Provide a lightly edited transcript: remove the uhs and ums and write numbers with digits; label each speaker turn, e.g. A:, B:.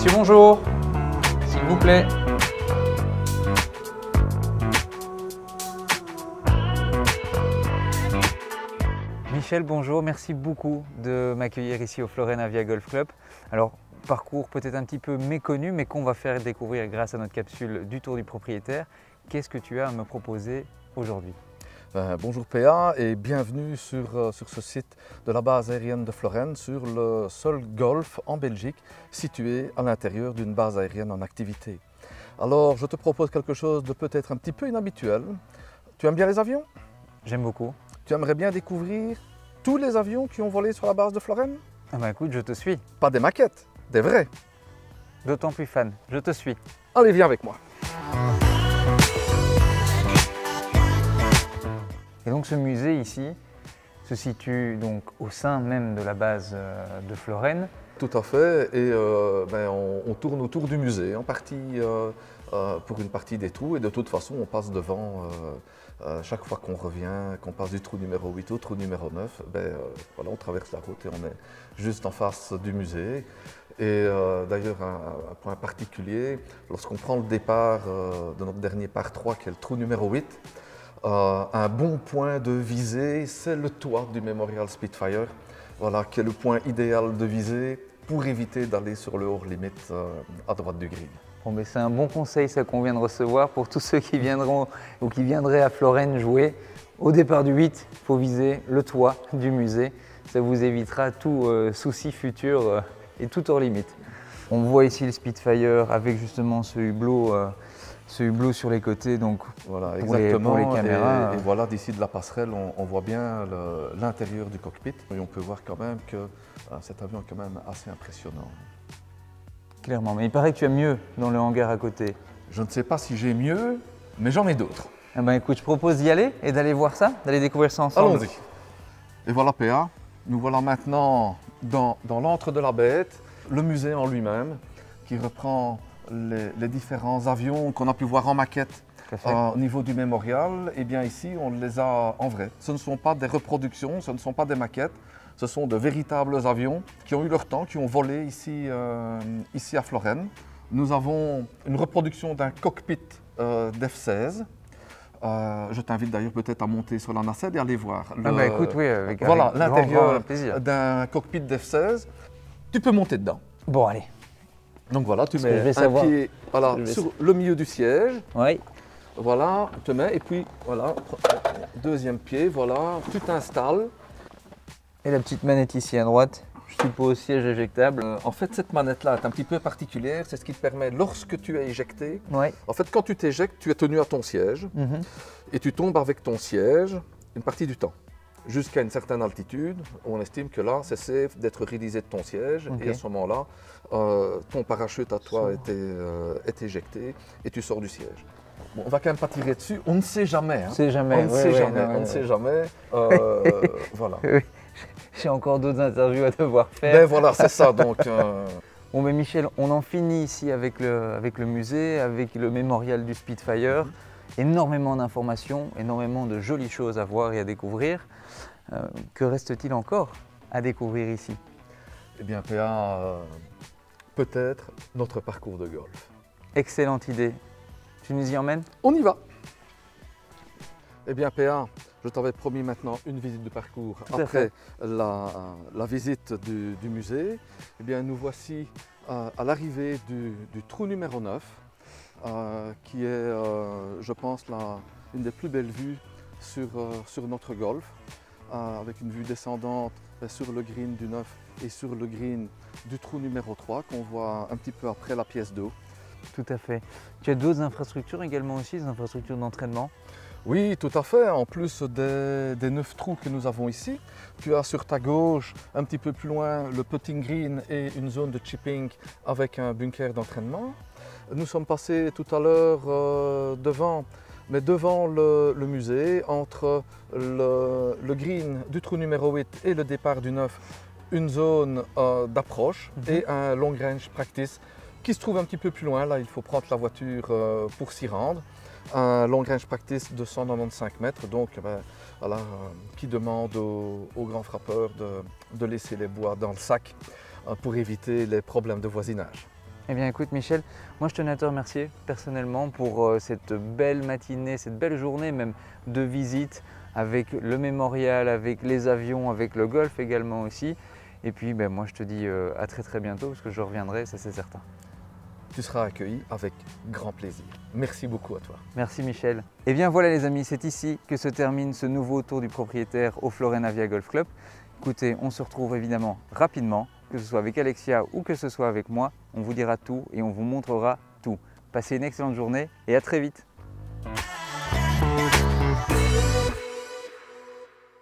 A: Monsieur, bonjour. S'il vous plaît. Michel, bonjour. Merci beaucoup de m'accueillir ici au Florenavia Golf Club. Alors, parcours peut-être un petit peu méconnu, mais qu'on va faire découvrir grâce à notre capsule du Tour du propriétaire. Qu'est-ce que tu as à me proposer aujourd'hui?
B: Bonjour PA et bienvenue sur ce site de la base aérienne de Florennes, sur le seul golf en Belgique situé à l'intérieur d'une base aérienne en activité. Alors je te propose quelque chose de peut-être un petit peu inhabituel. Tu aimes bien les avions?
A: J'aime beaucoup.
B: Tu aimerais bien découvrir tous les avions qui ont volé sur la base de Florennes?
A: Ah ben écoute, je te suis.
B: Pas des maquettes, des vrais.
A: D'autant plus fan, je te suis.
B: Allez, viens avec moi.
A: Et donc ce musée ici se situe donc au sein même de la base de Florennes.
B: Tout à fait, et on tourne autour du musée en partie pour une partie des trous, et de toute façon on passe devant chaque fois qu'on revient, qu'on passe du trou numéro 8 au trou numéro 9, voilà, on traverse la route et on est juste en face du musée. Et d'ailleurs un point particulier, lorsqu'on prend le départ de notre dernier par 3 qui est le trou numéro 8, un bon point de visée, c'est le toit du Memorial Spitfire, voilà, qui est le point idéal de visée pour éviter d'aller sur le hors limite à droite du green.
A: Bon, mais c'est un bon conseil ça qu'on vient de recevoir pour tous ceux qui viendront ou qui viendraient à Florennes jouer. Au départ du 8, il faut viser le toit du musée. Ça vous évitera tout souci futur et tout hors limite. On voit ici le Spitfire avec justement ce hublot sur les côtés, donc
B: voilà,
A: pour les caméras.
B: Et voilà, d'ici de la passerelle, on voit bien l'intérieur du cockpit. Et on peut voir quand même que cet avion est quand même assez impressionnant.
A: Clairement, mais il paraît que tu as mieux dans le hangar à côté.
B: Je ne sais pas si j'ai mieux, mais j'en ai d'autres.
A: Eh ben écoute, je propose d'y aller et d'aller voir ça, d'aller découvrir ça ensemble.
B: Allons-y. Et voilà PA, nous voilà maintenant dans l'antre de la bête, le musée en lui-même, qui reprend les différents avions qu'on a pu voir en maquette au niveau du mémorial. Et bien ici, on les a en vrai. Ce ne sont pas des reproductions, ce ne sont pas des maquettes, ce sont de véritables avions qui ont eu leur temps, qui ont volé ici, ici à Florennes. Nous avons une reproduction d'un cockpit d'F-16. Je t'invite d'ailleurs peut-être à monter sur la nacelle et aller voir.
A: Écoute, oui, avec
B: l'intérieur
A: plaisir.
B: d'un cockpit d'F-16. Tu peux monter dedans.
A: Bon, allez.
B: Donc voilà, tu mets un pied sur le milieu du siège.
A: Oui.
B: Voilà, tu te mets et puis voilà, deuxième pied, voilà, tu t'installes.
A: Et la petite manette ici à droite, je suppose siège éjectable.
B: En fait, cette manette-là est un petit peu particulière, c'est ce qui te permet, lorsque tu es éjecté,
A: ouais.
B: En fait, quand tu t'éjectes, tu es tenu à ton siège et tu tombes avec ton siège une partie du temps. Jusqu'à une certaine altitude, on estime que là, c'est safe d'être réalisé de ton siège et à ce moment-là, ton parachute à toi est éjecté et tu sors du siège. Bon, on va quand même pas tirer dessus, on ne sait jamais. Hein.
A: On ne
B: sait jamais. Voilà.
A: J'ai encore d'autres interviews à devoir faire.
B: Ben voilà, c'est ça donc.
A: Bon, mais Michel, on en finit ici avec le musée, avec le mémorial du Spitfire. Énormément d'informations, énormément de jolies choses à voir et à découvrir. Que reste-t-il encore à découvrir ici?
B: Eh bien, PA, peut-être notre parcours de golf.
A: Excellente idée. Tu nous y emmènes?
B: On y va. Eh bien, PA, je t'avais promis maintenant une visite de parcours après la visite du musée. Eh bien, nous voici à l'arrivée du trou numéro 9, qui est, je pense, une des plus belles vues sur notre golf, avec une vue descendante sur le green du 9 et sur le green du trou numéro 3 qu'on voit un petit peu après la pièce d'eau.
A: Tout à fait. Tu as d'autres infrastructures également aussi, des infrastructures d'entraînement?
B: Oui, tout à fait. En plus des 9 trous que nous avons ici, tu as sur ta gauche, un petit peu plus loin, le putting green et une zone de chipping avec un bunker d'entraînement. Nous sommes passés tout à l'heure devant le musée, entre le green du trou numéro 8 et le départ du 9, une zone d'approche et un long range practice qui se trouve un petit peu plus loin. Là, il faut prendre la voiture pour s'y rendre. Un long range practice de 195 mètres, donc voilà, qui demande aux grands frappeurs de laisser les bois dans le sac pour éviter les problèmes de voisinage.
A: Eh bien écoute Michel, moi je tenais à te remercier personnellement pour cette belle matinée, cette belle journée même de visite avec le mémorial, avec les avions, avec le golf également aussi. Et puis moi je te dis à très bientôt parce que je reviendrai, ça c'est certain.
B: Tu seras accueilli avec grand plaisir. Merci beaucoup à toi.
A: Merci Michel. Et bien voilà les amis, c'est ici que se termine ce nouveau tour du propriétaire au Florenavia Golf Club. Écoutez, on se retrouve évidemment rapidement, que ce soit avec Alexia ou que ce soit avec moi. On vous dira tout et on vous montrera tout. Passez une excellente journée et à très vite.